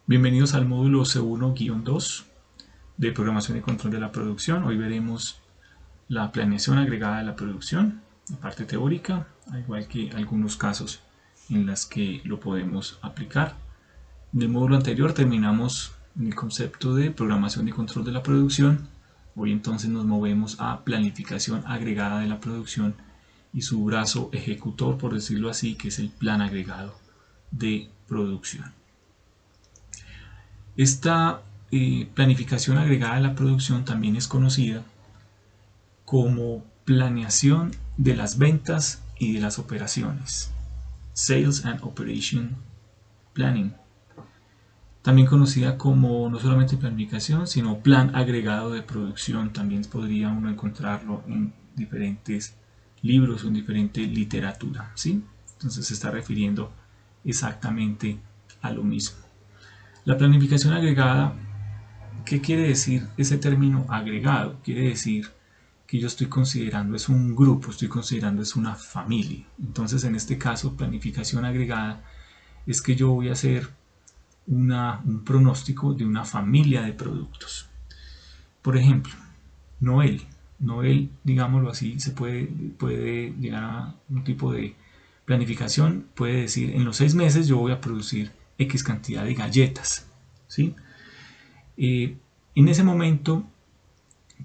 Bienvenidos al módulo C1-2 de programación y control de la producción. Hoy veremos la planeación agregada de la producción, la parte teórica, al igual que algunos casos en los que lo podemos aplicar. En el módulo anterior terminamos el concepto de programación y control de la producción. Hoy entonces nos movemos a planificación agregada de la producción y su brazo ejecutor, por decirlo así, que es el plan agregado de producción. Esta planificación agregada de la producción también es conocida como planeación de las ventas y de las operaciones, Sales and Operation Planning, también conocida como no solamente planificación, sino plan agregado de producción. También podría uno encontrarlo en diferentes libros o en diferente literatura, ¿sí? Entonces se está refiriendo exactamente a lo mismo. La planificación agregada, ¿qué quiere decir ese término agregado? Quiere decir que yo estoy considerando es un grupo, estoy considerando es una familia. Entonces, en este caso, planificación agregada es que yo voy a hacer un pronóstico de una familia de productos. Por ejemplo, Noel, digámoslo así, se puede llegar a un tipo de planificación, puede decir, en los 6 meses yo voy a producir X cantidad de galletas, ¿sí? En ese momento,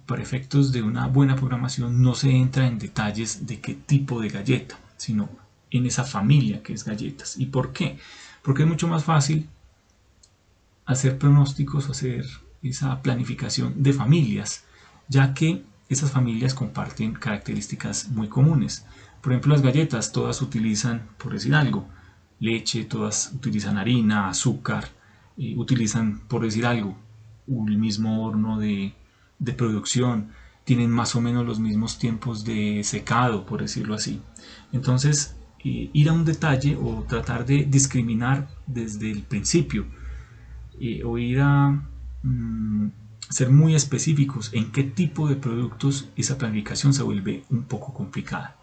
para efectos de una buena programación, no se entra en detalles de qué tipo de galleta, sino en esa familia que es galletas. ¿Y por qué? Porque es mucho más fácil hacer pronósticos, hacer esa planificación de familias, ya que esas familias comparten características muy comunes. Por ejemplo, las galletas todas utilizan, por decir algo, leche, todas utilizan harina, azúcar, utilizan, por decir algo, un mismo horno de producción, tienen más o menos los mismos tiempos de secado, por decirlo así. Entonces, ir a un detalle o tratar de discriminar desde el principio, o ir a ser muy específicos en qué tipo de productos, esa planificación se vuelve un poco complicada.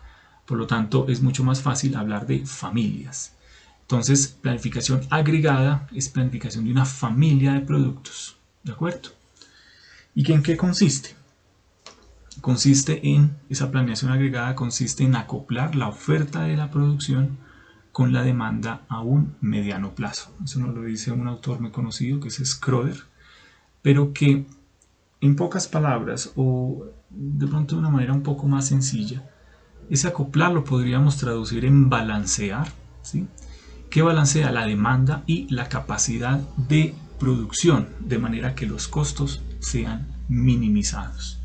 Por lo tanto, es mucho más fácil hablar de familias. Entonces, planificación agregada es planificación de una familia de productos. ¿De acuerdo? ¿Y en qué consiste? Esa planeación agregada consiste en acoplar la oferta de la producción con la demanda a un mediano plazo. Eso nos lo dice un autor muy conocido que es Schroeder, pero que en pocas palabras o de pronto de una manera un poco más sencilla, ese acoplar lo podríamos traducir en balancear, ¿sí? Que balancea la demanda y la capacidad de producción de manera que los costos sean minimizados.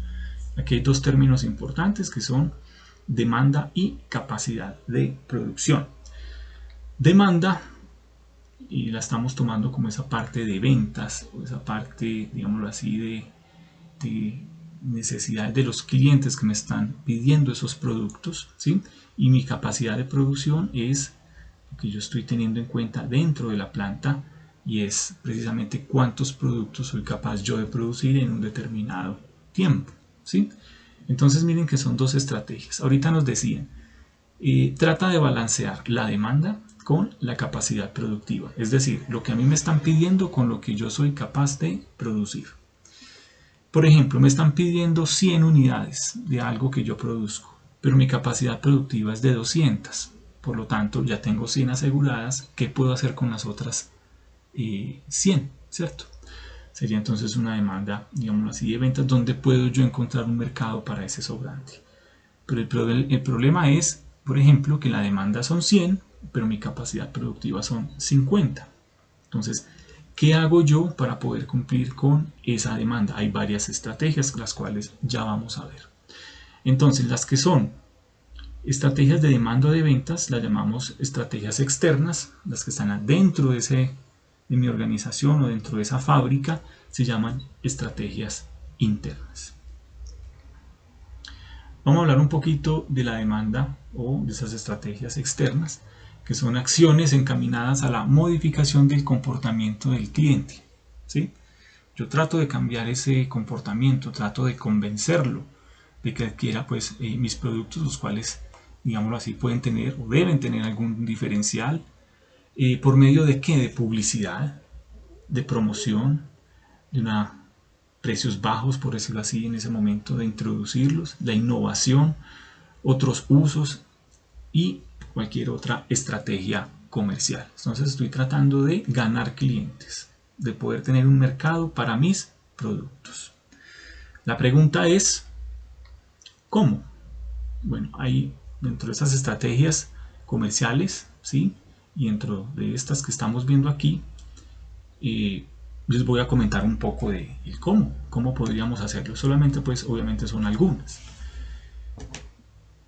Aquí hay dos términos importantes que son demanda y capacidad de producción. Demanda, y la estamos tomando como esa parte de ventas, o esa parte, digámoslo así, de necesidades de los clientes que me están pidiendo esos productos, ¿sí? Y mi capacidad de producción es lo que yo estoy teniendo en cuenta dentro de la planta, y es precisamente cuántos productos soy capaz yo de producir en un determinado tiempo, ¿sí? Entonces miren que son dos estrategias. Ahorita nos decían, trata de balancear la demanda con la capacidad productiva, es decir, lo que a mí me están pidiendo con lo que yo soy capaz de producir. Por ejemplo, me están pidiendo 100 unidades de algo que yo produzco, pero mi capacidad productiva es de 200. Por lo tanto, ya tengo 100 aseguradas. ¿Qué puedo hacer con las otras 100? ¿Cierto? Sería entonces una demanda, digámoslo así, de ventas donde puedo yo encontrar un mercado para ese sobrante. Pero el problema es, por ejemplo, que la demanda son 100, pero mi capacidad productiva son 50. Entonces, ¿qué hago yo para poder cumplir con esa demanda? Hay varias estrategias, las cuales ya vamos a ver. Entonces, las que son estrategias de demanda de ventas, las llamamos estrategias externas. Las que están adentro de mi organización o dentro de esa fábrica se llaman estrategias internas. Vamos a hablar un poquito de la demanda o de esas estrategias externas, que son acciones encaminadas a la modificación del comportamiento del cliente, ¿sí? Yo trato de cambiar ese comportamiento, trato de convencerlo de que adquiera pues, mis productos, los cuales, digámoslo así, pueden tener o deben tener algún diferencial. ¿Por medio de qué? De publicidad. de promoción, de precios bajos, por decirlo así, en ese momento de introducirlos, la innovación, otros usos y cualquier otra estrategia comercial. Entonces estoy tratando de ganar clientes, de poder tener un mercado para mis productos. La pregunta es, ¿cómo? Bueno, hay dentro de esas estrategias comerciales, ¿sí? Y dentro de estas que estamos viendo aquí, les voy a comentar un poco de cómo podríamos hacerlo. Solamente, pues, obviamente son algunas.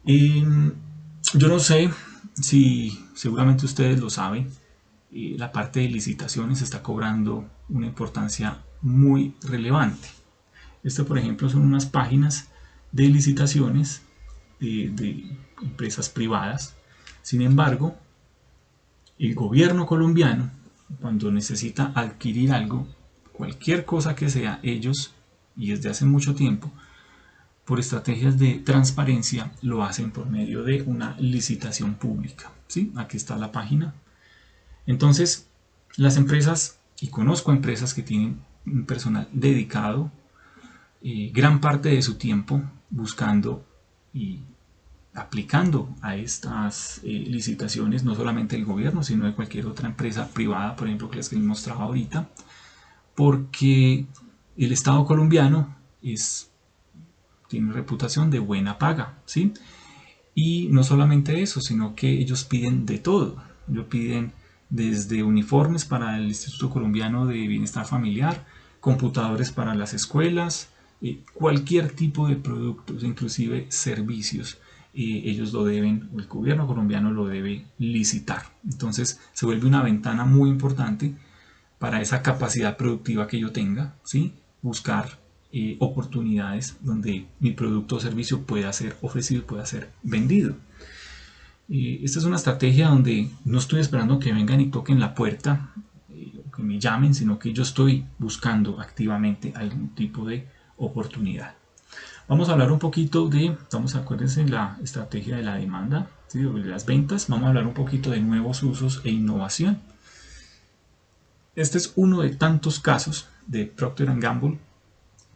Yo no sé si seguramente ustedes lo saben, la parte de licitaciones está cobrando una importancia muy relevante. Esto, por ejemplo, son unas páginas de licitaciones de empresas privadas. Sin embargo, el gobierno colombiano, cuando necesita adquirir algo, cualquier cosa que sea, ellos, y desde hace mucho tiempo, por estrategias de transparencia, lo hacen por medio de una licitación pública. ¿Sí? Aquí está la página. Entonces, las empresas, y conozco empresas que tienen un personal dedicado, gran parte de su tiempo buscando y aplicando a estas licitaciones, no solamente el gobierno, sino de cualquier otra empresa privada, por ejemplo, que les he mostrado ahorita, porque el Estado colombiano tiene reputación de buena paga, ¿sí? Y no solamente eso, sino que ellos piden de todo. Ellos piden desde uniformes para el Instituto Colombiano de Bienestar Familiar, computadores para las escuelas, cualquier tipo de productos, inclusive servicios, ellos lo deben, el gobierno colombiano lo debe licitar. Entonces se vuelve una ventana muy importante para esa capacidad productiva que yo tenga, ¿sí? Buscar oportunidades donde mi producto o servicio pueda ser ofrecido, pueda ser vendido. Esta es una estrategia donde no estoy esperando que vengan y toquen la puerta o que me llamen, sino que yo estoy buscando activamente algún tipo de oportunidad. Vamos a hablar un poquito acuérdense la estrategia de la demanda, ¿sí? De las ventas. Vamos a hablar un poquito de nuevos usos e innovación. Este es uno de tantos casos de Procter & Gamble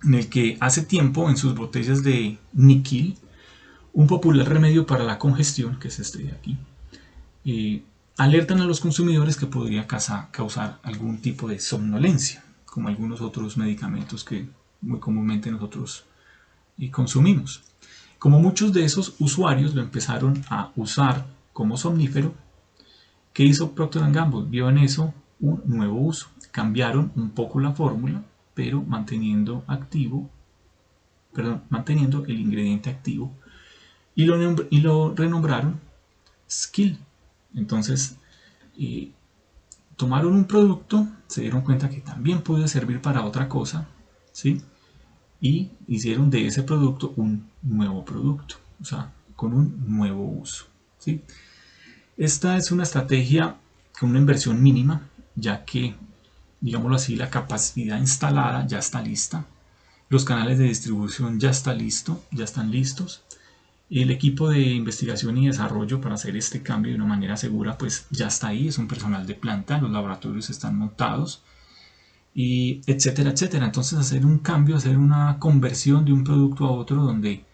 en el que hace tiempo en sus botellas de Nikil, un popular remedio para la congestión, que es este de aquí, alertan a los consumidores que podría causar algún tipo de somnolencia, como algunos otros medicamentos que muy comúnmente nosotros consumimos. Como muchos de esos usuarios lo empezaron a usar como somnífero, ¿qué hizo Procter & Gamble? Vio en eso un nuevo uso. Cambiaron un poco la fórmula, pero manteniendo el ingrediente activo, y lo renombraron Skill. Entonces tomaron un producto, se dieron cuenta que también puede servir para otra cosa, ¿sí? Y hicieron de ese producto un nuevo producto, o sea, con un nuevo uso, ¿sí? Esta es una estrategia con una inversión mínima, ya que, digámoslo así, la capacidad instalada ya está lista, los canales de distribución ya están listos, el equipo de investigación y desarrollo para hacer este cambio de una manera segura pues ya está ahí, es un personal de planta, los laboratorios están montados, y etcétera, etcétera. Entonces hacer un cambio, hacer una conversión de un producto a otro donde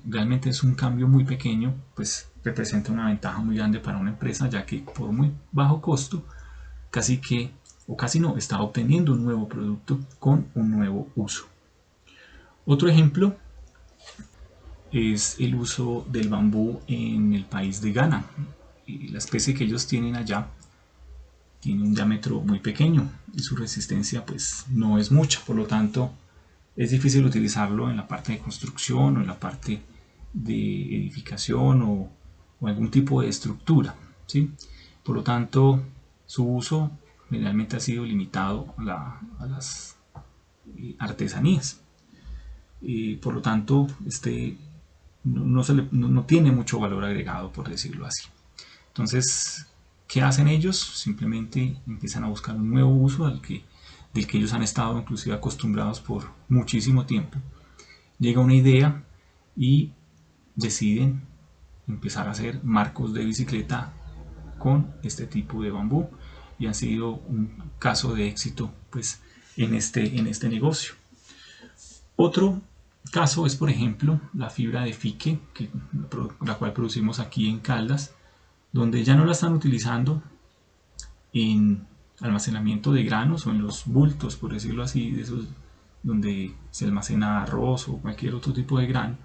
realmente es un cambio muy pequeño, pues representa una ventaja muy grande para una empresa, ya que por muy bajo costo casi no está obteniendo un nuevo producto con un nuevo uso. Otro ejemplo es el uso del bambú en el país de Ghana. La especie que ellos tienen allá tiene un diámetro muy pequeño y su resistencia pues no es mucha, por lo tanto es difícil utilizarlo en la parte de construcción o en la parte de edificación o algún tipo de estructura, ¿sí? Por lo tanto su uso generalmente ha sido limitado a las artesanías, y por lo tanto no tiene mucho valor agregado, por decirlo así. Entonces, ¿qué hacen ellos? Simplemente empiezan a buscar un nuevo uso del que ellos han estado inclusive acostumbrados por muchísimo tiempo. Llega una idea y deciden empezar a hacer marcos de bicicleta con este tipo de bambú. y han sido un caso de éxito pues en este negocio. Otro caso es, por ejemplo, la fibra de fique, la cual producimos aquí en Caldas, donde ya no la están utilizando en almacenamiento de granos o en los bultos, por decirlo así, de esos donde se almacena arroz o cualquier otro tipo de grano,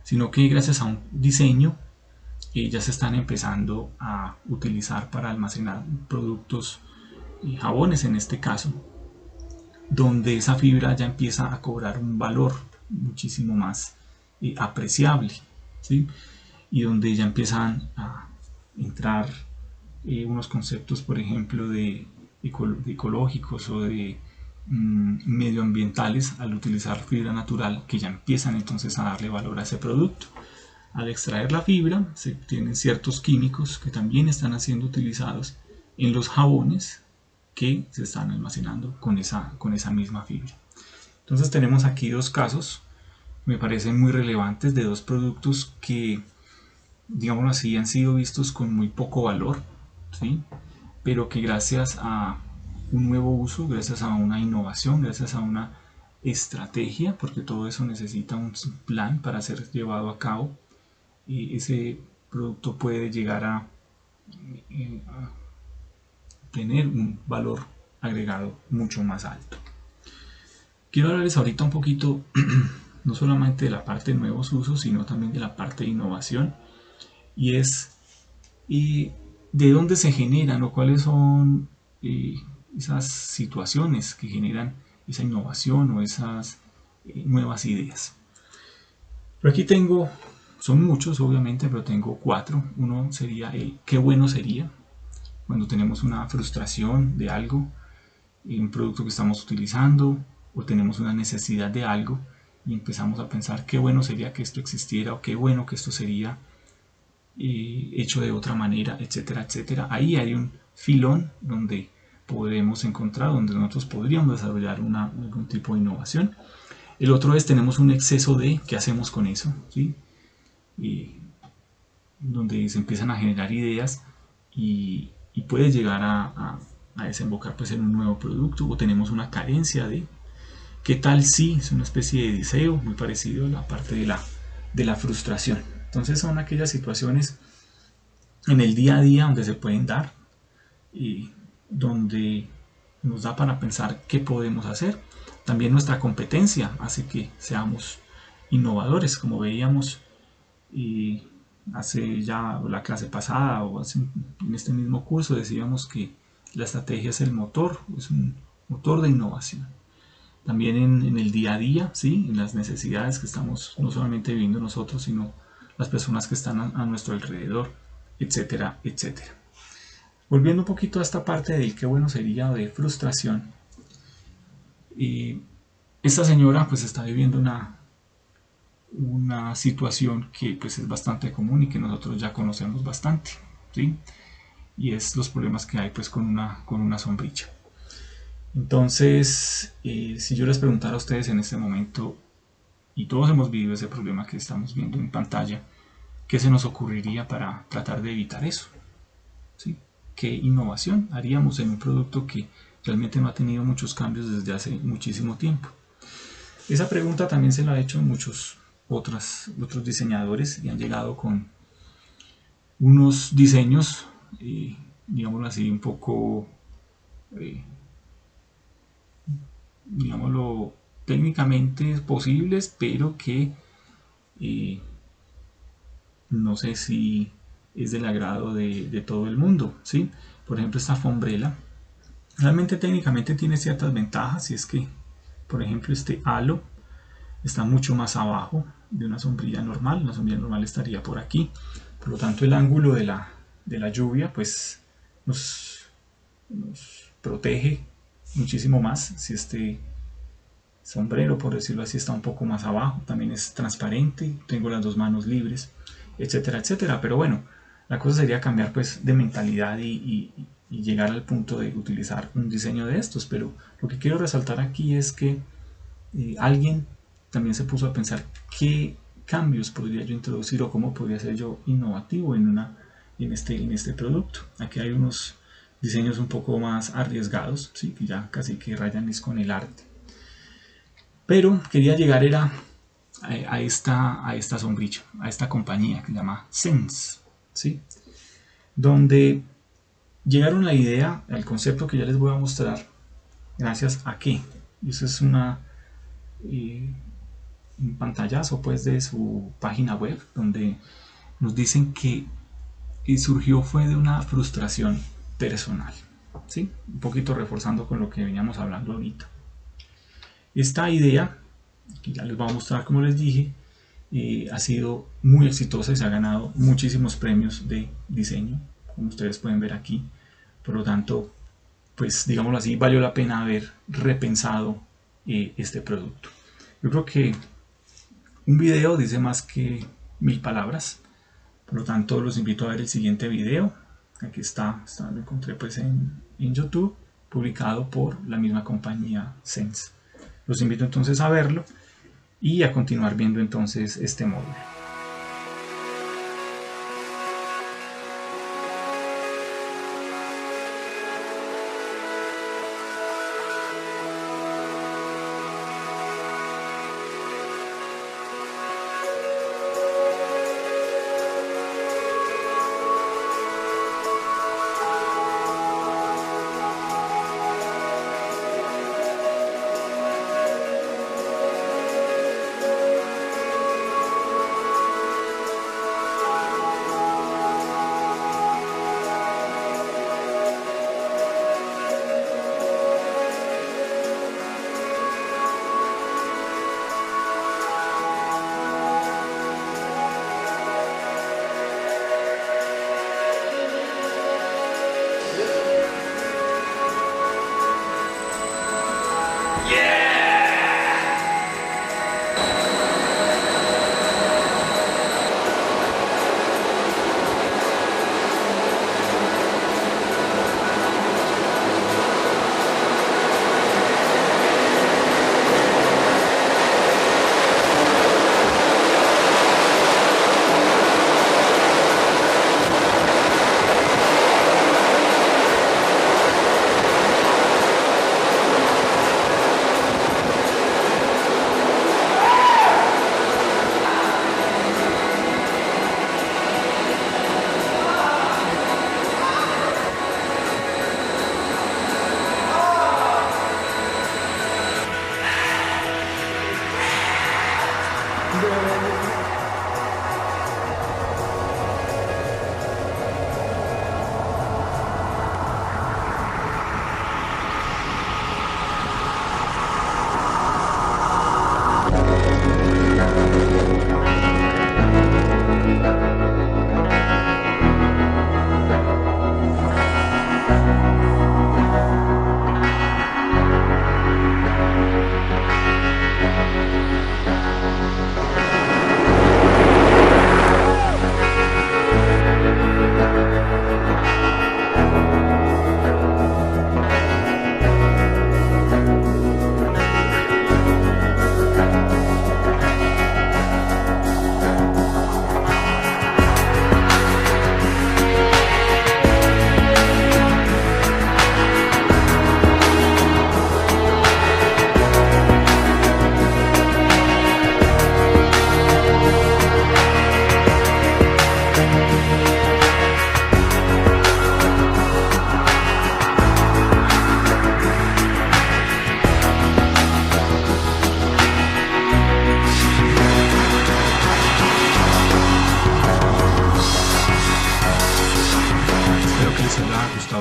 sino que gracias a un diseño ya se están empezando a utilizar para almacenar productos, jabones en este caso, donde esa fibra ya empieza a cobrar un valor muchísimo más apreciable, ¿sí? Y donde ya empiezan a entrar unos conceptos, por ejemplo, de ecológicos o de medioambientales al utilizar fibra natural, que ya empiezan entonces a darle valor a ese producto. Al extraer la fibra se obtienen ciertos químicos que también están siendo utilizados en los jabones que se están almacenando con esa misma fibra. Entonces tenemos aquí dos casos, me parecen muy relevantes, de dos productos que, digámoslo así, han sido vistos con muy poco valor, ¿sí? Pero que gracias a un nuevo uso, gracias a una innovación, gracias a una estrategia, porque todo eso necesita un plan para ser llevado a cabo, y ese producto puede llegar a tener un valor agregado mucho más alto. Quiero hablarles ahorita un poquito no solamente de la parte de nuevos usos, sino también de la parte de innovación, y es de dónde se generan o cuáles son esas situaciones que generan esa innovación o esas nuevas ideas. Pero aquí tengo, son muchos obviamente, pero tengo 4. Uno sería el qué bueno sería, cuando tenemos una frustración de algo, un producto que estamos utilizando, o tenemos una necesidad de algo y empezamos a pensar qué bueno sería que esto existiera, o qué bueno que esto sería hecho de otra manera, etcétera, etcétera. Ahí hay un filón donde podemos encontrar, donde nosotros podríamos desarrollar algún tipo de innovación. El otro es, tenemos un exceso de, ¿qué hacemos con eso? ¿Sí? Donde se empiezan a generar ideas y puede llegar a desembocar pues en un nuevo producto, o tenemos una carencia de, ¿qué tal si es una especie de deseo muy parecido a la parte de la frustración? Entonces son aquellas situaciones en el día a día donde se pueden dar y donde nos da para pensar qué podemos hacer. También nuestra competencia hace que seamos innovadores, como veíamos hace ya la clase pasada o en este mismo curso decíamos que la estrategia es el motor, es un motor de innovación. También en el día a día, ¿sí? En las necesidades que estamos no solamente viviendo nosotros, sino las personas que están a nuestro alrededor, etcétera, etcétera. Volviendo un poquito a esta parte del qué bueno sería, de frustración, esta señora pues está viviendo una situación que pues es bastante común y que nosotros ya conocemos bastante, ¿sí? Y es los problemas que hay pues con una sombrilla. Entonces, si yo les preguntara a ustedes en este momento, y todos hemos vivido ese problema que estamos viendo en pantalla, ¿qué se nos ocurriría para tratar de evitar eso? ¿Sí? ¿Qué innovación haríamos en un producto que realmente no ha tenido muchos cambios desde hace muchísimo tiempo? Esa pregunta también se la ha hecho muchos otros diseñadores y han llegado con unos diseños, digámoslo así, un poco, digámoslo, técnicamente posibles, pero que no sé si es del agrado de todo el mundo, ¿sí? Por ejemplo, esta fombrela realmente técnicamente tiene ciertas ventajas, y es que, por ejemplo, este halo está mucho más abajo de una sombrilla normal. Una sombrilla normal estaría por aquí, por lo tanto el ángulo de la lluvia pues nos protege muchísimo más. Si este sombrero, por decirlo así, está un poco más abajo, también es transparente, tengo las dos manos libres, etcétera, etcétera. Pero bueno, la cosa sería cambiar pues de mentalidad y llegar al punto de utilizar un diseño de estos. Pero lo que quiero resaltar aquí es que alguien también se puso a pensar qué cambios podría yo introducir o cómo podría ser yo innovativo en este producto. Aquí hay unos diseños un poco más arriesgados, ¿sí? Que ya casi que rayan es con el arte. Pero quería llegar era a esta sombrilla, a esta compañía que se llama Sense, ¿sí? Donde llegaron la idea, el concepto que ya les voy a mostrar, gracias a que, eso es un pantallazo pues de su página web, donde nos dicen que surgió fue de una frustración personal, ¿sí? Un poquito reforzando con lo que veníamos hablando ahorita. Esta idea, que ya les voy a mostrar como les dije, ha sido muy exitosa y se ha ganado muchísimos premios de diseño, como ustedes pueden ver aquí. Por lo tanto, pues digámoslo así, valió la pena haber repensado este producto. Yo creo que un video dice más que 1000 palabras. Por lo tanto, los invito a ver el siguiente video. Aquí está, lo encontré pues en YouTube, publicado por la misma compañía Sense. Los invito entonces a verlo y a continuar viendo entonces este módulo.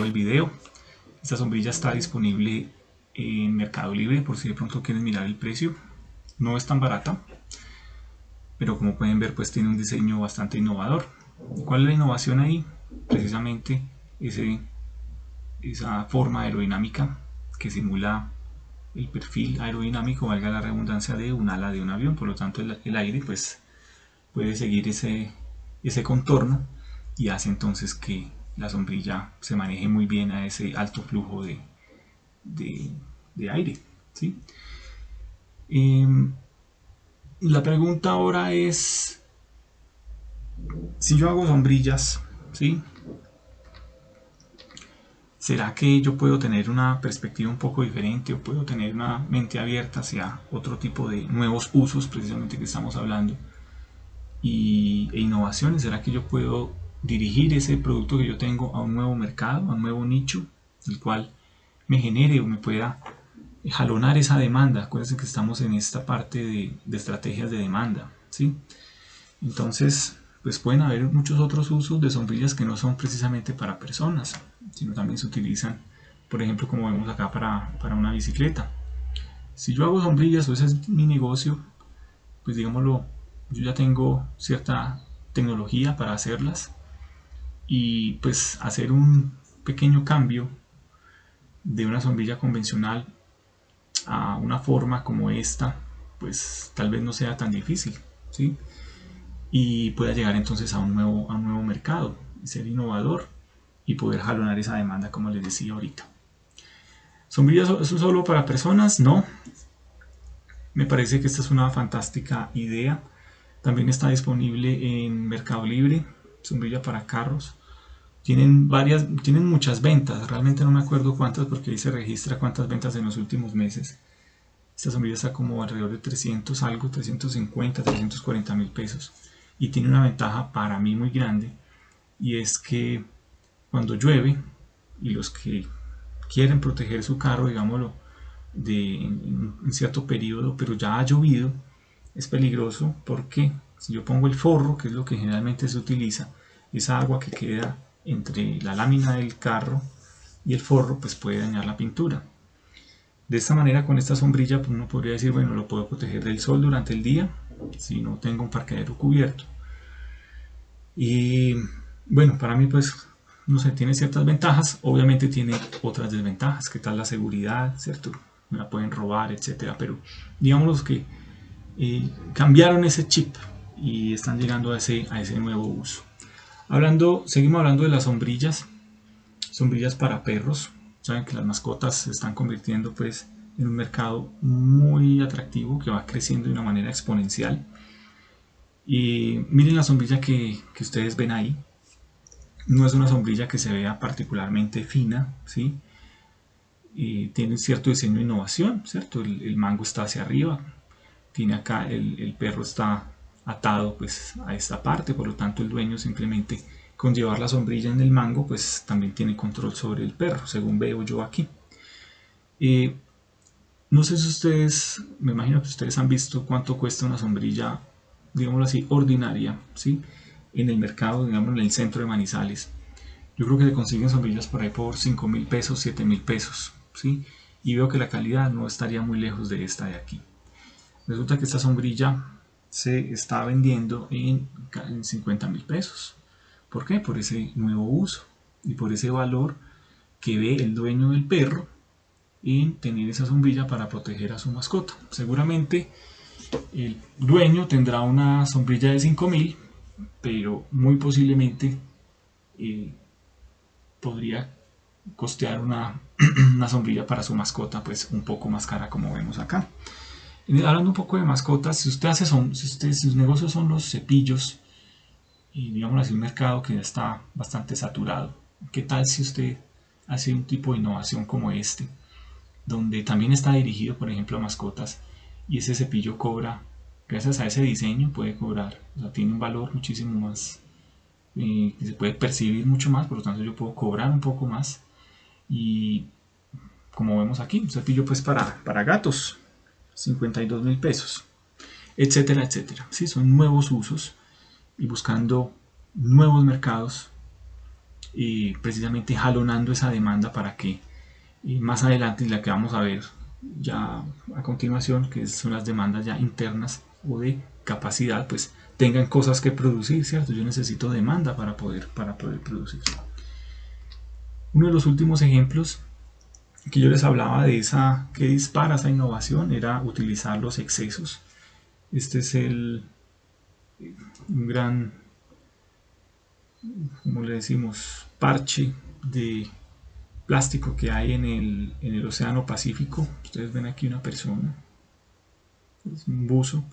El video. Esta sombrilla está disponible en Mercado Libre por si de pronto quieren mirar el precio. No es tan barata, pero como pueden ver pues tiene un diseño bastante innovador. ¿Cuál es la innovación ahí? Precisamente esa forma aerodinámica que simula el perfil aerodinámico, valga la redundancia, de un ala de un avión. Por lo tanto el aire pues puede seguir ese contorno y hace entonces que la sombrilla se maneje muy bien a ese alto flujo de aire, ¿sí? La pregunta ahora es, si yo hago sombrillas, ¿sí? ¿Será que yo puedo tener una perspectiva un poco diferente o puedo tener una mente abierta hacia otro tipo de nuevos usos precisamente que estamos hablando e innovaciones? ¿Será que yo puedo dirigir ese producto que yo tengo a un nuevo mercado, a un nuevo nicho, el cual me genere o me pueda jalonar esa demanda? Acuérdense que estamos en esta parte de estrategias de demanda, ¿sí? Entonces, pues pueden haber muchos otros usos de sombrillas que no son precisamente para personas, sino también se utilizan, por ejemplo, como vemos acá, para una bicicleta. Si yo hago sombrillas o ese es mi negocio, pues digámoslo, yo ya tengo cierta tecnología para hacerlas y pues hacer un pequeño cambio de una sombrilla convencional a una forma como esta, pues tal vez no sea tan difícil, ¿sí? Y pueda llegar entonces a un nuevo mercado, ser innovador y poder jalonar esa demanda, como les decía ahorita. ¿Sombrillas eso solo para personas? No. Me parece que esta es una fantástica idea. También está disponible en Mercado Libre, sombrilla para carros. Tienen muchas ventas, realmente no me acuerdo cuántas porque ahí se registra cuántas ventas en los últimos meses. Esta sombrilla está como alrededor de 300 algo, 350, 340 mil pesos. Y tiene una ventaja para mí muy grande, y es que cuando llueve y los que quieren proteger su carro, digámoslo, en cierto periodo, pero ya ha llovido, es peligroso porque si yo pongo el forro, que es lo que generalmente se utiliza, esa agua que queda entre la lámina del carro y el forro, pues puede dañar la pintura. De esta manera, con esta sombrilla, pues uno podría decir, bueno, lo puedo proteger del sol durante el día, si no tengo un parqueadero cubierto. Y bueno, para mí, pues, no sé, tiene ciertas ventajas, obviamente tiene otras desventajas, que tal la seguridad, ¿cierto? Me la pueden robar, etcétera, pero digamos que cambiaron ese chip y están llegando a ese nuevo uso. Seguimos hablando de las sombrillas para perros. Saben que las mascotas se están convirtiendo pues en un mercado muy atractivo que va creciendo de una manera exponencial. Y miren la sombrilla que ustedes ven ahí. No es una sombrilla que se vea particularmente fina, ¿sí? Tiene cierto diseño de innovación, ¿cierto? El mango está hacia arriba. Tiene acá, el perro está atado pues a esta parte, por lo tanto el dueño simplemente con llevar la sombrilla en el mango pues también tiene control sobre el perro, según veo yo aquí. No sé si ustedes, me imagino que ustedes han visto cuánto cuesta una sombrilla, digámoslo así, ordinaria, ¿sí? En el mercado, digamos en el centro de Manizales. Yo creo que se consiguen sombrillas por ahí por 5.000 pesos, 7.000 pesos, ¿sí? Y veo que la calidad no estaría muy lejos de esta de aquí. Resulta que esta sombrilla se está vendiendo en 50.000 pesos. ¿Por qué? Por ese nuevo uso y por ese valor que ve el dueño del perro en tener esa sombrilla para proteger a su mascota. Seguramente el dueño tendrá una sombrilla de 5.000, pero muy posiblemente podría costear una sombrilla para su mascota pues un poco más cara, como vemos acá. Hablando un poco de mascotas, si sus negocios son los cepillos y digamos así un mercado que ya está bastante saturado, ¿qué tal si usted hace un tipo de innovación como este, donde también está dirigido por ejemplo a mascotas y ese cepillo cobra, gracias a ese diseño puede cobrar, o sea, tiene un valor muchísimo más, se puede percibir mucho más, por lo tanto yo puedo cobrar un poco más y como vemos aquí, un cepillo pues para gatos, 52.000 pesos, etcétera, etcétera. ¿Sí? Son nuevos usos y buscando nuevos mercados y precisamente jalonando esa demanda para que más adelante, la que vamos a ver ya a continuación, que son las demandas ya internas o de capacidad, pues tengan cosas que producir, ¿cierto? Yo necesito demanda para poder producir. Uno de los últimos ejemplos que yo les hablaba de esa que dispara esa innovación era utilizar los excesos. Este es un gran, como le decimos, parche de plástico que hay en el océano Pacífico. Ustedes ven aquí una persona, es un buzo,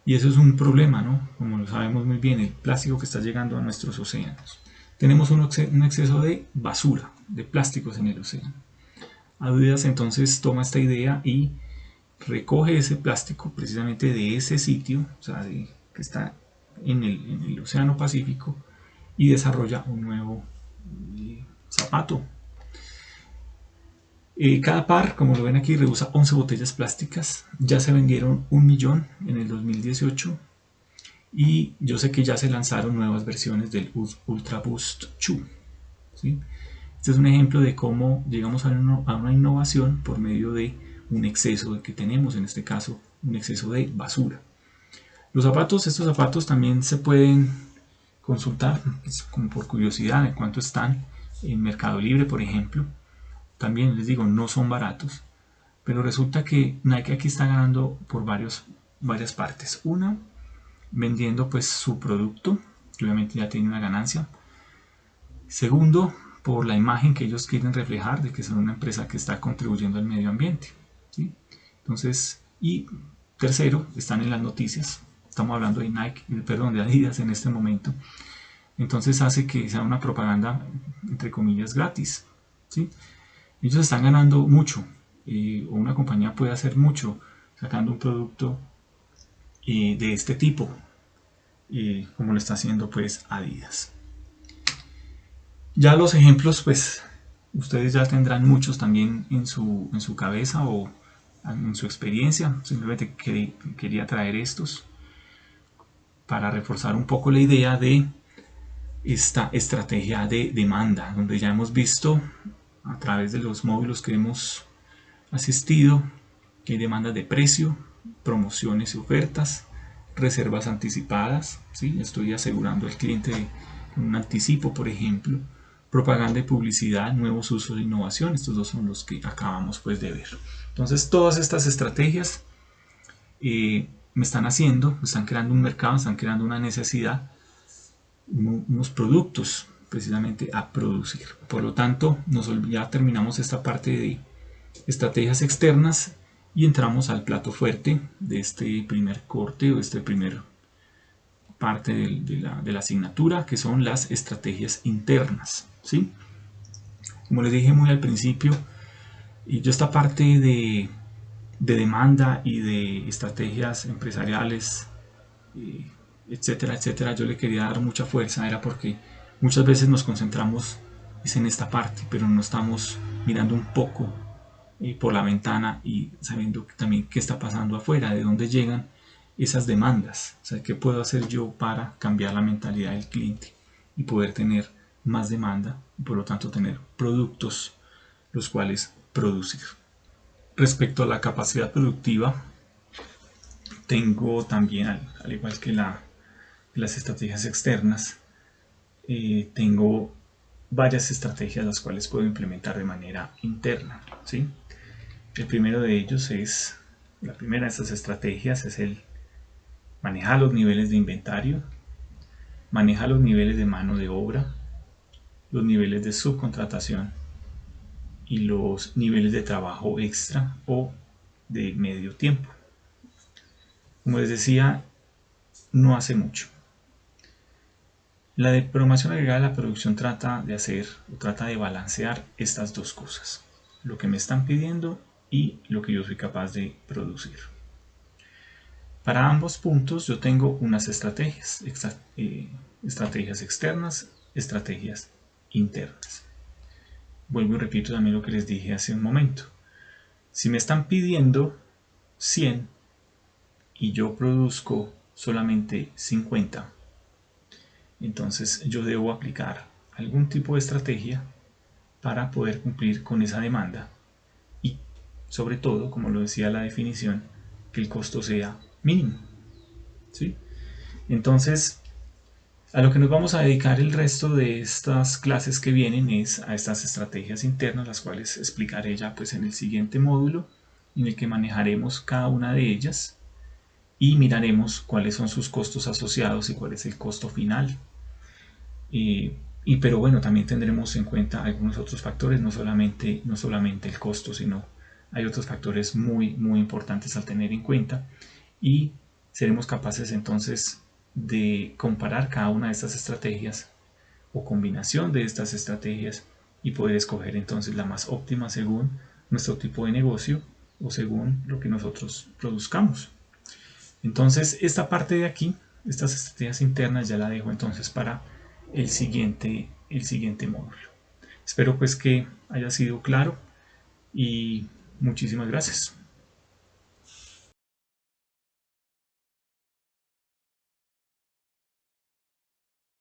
y eso es un problema, ¿no? Como lo sabemos muy bien, el plástico que está llegando a nuestros océanos. tenemos un exceso de basura, de plásticos en el océano. Adidas entonces toma esta idea y recoge ese plástico precisamente de ese sitio, o sea, que está en el Océano Pacífico, y desarrolla un nuevo zapato. Cada par, como lo ven aquí, reusa 11 botellas plásticas. Ya se vendieron 1 millón en el 2018 y yo sé que ya se lanzaron nuevas versiones del Ultra Boost 2. ¿Sí? Este es un ejemplo de cómo llegamos a una innovación por medio de un exceso que tenemos, en este caso, un exceso de basura. Estos zapatos también se pueden consultar, pues, como por curiosidad, en cuánto están en Mercado Libre, por ejemplo. También les digo, no son baratos, pero resulta que Nike aquí está ganando por varias partes. Una, vendiendo pues su producto, que obviamente ya tiene una ganancia. Segundo, por la imagen que ellos quieren reflejar de que son una empresa que está contribuyendo al medio ambiente, ¿sí? Entonces, y tercero, están en las noticias. Estamos hablando de de Adidas en este momento. Entonces hace que sea una propaganda, entre comillas, gratis, ¿sí? Ellos están ganando mucho, o una compañía puede hacer mucho sacando un producto de este tipo, como lo está haciendo pues Adidas. Ya los ejemplos, pues ustedes ya tendrán muchos también en su cabeza o en su experiencia. Simplemente quería traer estos para reforzar un poco la idea de esta estrategia de demanda, donde ya hemos visto a través de los módulos que hemos asistido que hay demandas de precio, promociones y ofertas, reservas anticipadas, ¿sí? Estoy asegurando al cliente un anticipo, por ejemplo, propaganda y publicidad, nuevos usos e innovación. Estos dos son los que acabamos pues de ver. Entonces todas estas estrategias me están creando un mercado, están creando una necesidad, unos productos precisamente a producir. Por lo tanto, ya terminamos esta parte de estrategias externas y entramos al plato fuerte de este primer corte o esta primera parte de la asignatura, que son las estrategias internas, ¿sí? Como les dije muy al principio, y yo esta parte de demanda y de estrategias empresariales, etcétera, etcétera, yo le quería dar mucha fuerza, era porque muchas veces nos concentramos en esta parte, pero no estamos mirando un poco por la ventana y sabiendo también qué está pasando afuera, de dónde llegan esas demandas, o sea, qué puedo hacer yo para cambiar la mentalidad del cliente y poder tener más demanda y por lo tanto tener productos los cuales producir. Respecto a la capacidad productiva, tengo también, al igual que las estrategias externas, tengo varias estrategias las cuales puedo implementar de manera interna, ¿sí? El primero de ellos la primera de estas estrategias es el manejar los niveles de inventario, manejar los niveles de mano de obra, los niveles de subcontratación y los niveles de trabajo extra o de medio tiempo. Como les decía, no hace mucho. La de programación agregada a la producción trata de balancear estas dos cosas, lo que me están pidiendo y lo que yo soy capaz de producir. Para ambos puntos yo tengo unas estrategias externas, estrategias internas. Vuelvo y repito también lo que les dije hace un momento. Si me están pidiendo 100 y yo produzco solamente 50, entonces yo debo aplicar algún tipo de estrategia para poder cumplir con esa demanda y sobre todo, como lo decía la definición, que el costo sea mínimo, ¿sí? Entonces, a lo que nos vamos a dedicar el resto de estas clases que vienen es a estas estrategias internas, las cuales explicaré ya pues en el siguiente módulo, en el que manejaremos cada una de ellas y miraremos cuáles son sus costos asociados y cuál es el costo final. Pero bueno, también tendremos en cuenta algunos otros factores, no solamente el costo, sino hay otros factores muy importantes al tener en cuenta y seremos capaces entonces de comparar cada una de estas estrategias o combinación de estas estrategias y poder escoger entonces la más óptima según nuestro tipo de negocio o según lo que nosotros produzcamos. Entonces esta parte de aquí, estas estrategias internas, ya la dejo entonces para el siguiente módulo. Espero pues que haya sido claro y muchísimas gracias.